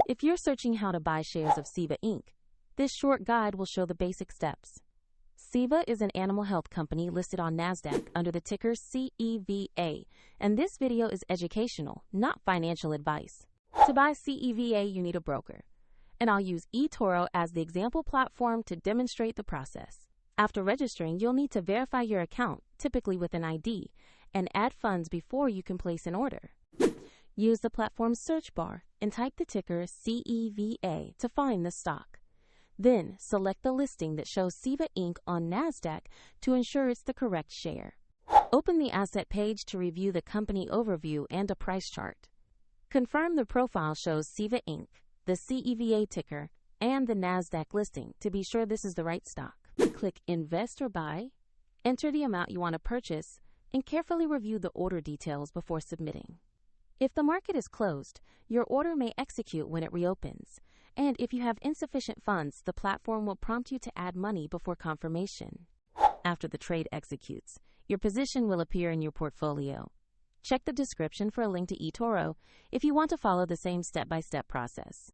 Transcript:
If you're searching how to buy shares of Ceva Inc., this short guide will show the basic steps. Ceva is an animal health company listed on NASDAQ under the ticker CEVA, and this video is educational, not financial advice. To buy CEVA, you need a broker, and I'll use eToro as the example platform to demonstrate the process. After registering, you'll need to verify your account, typically with an ID, and add funds before you can place an order. Use the platform's search bar and type the ticker CEVA to find the stock. Then, select the listing that shows Ceva Inc. on NASDAQ to ensure it's the correct share. Open the asset page to review the company overview and a price chart. Confirm the profile shows Ceva Inc., the CEVA ticker, and the NASDAQ listing to be sure this is the right stock. Click Invest or Buy, enter the amount you want to purchase, and carefully review the order details before submitting. If the market is closed, your order may execute when it reopens, and if you have insufficient funds, the platform will prompt you to add money before confirmation. After the trade executes, your position will appear in your portfolio. Check the description for a link to eToro if you want to follow the same step-by-step process.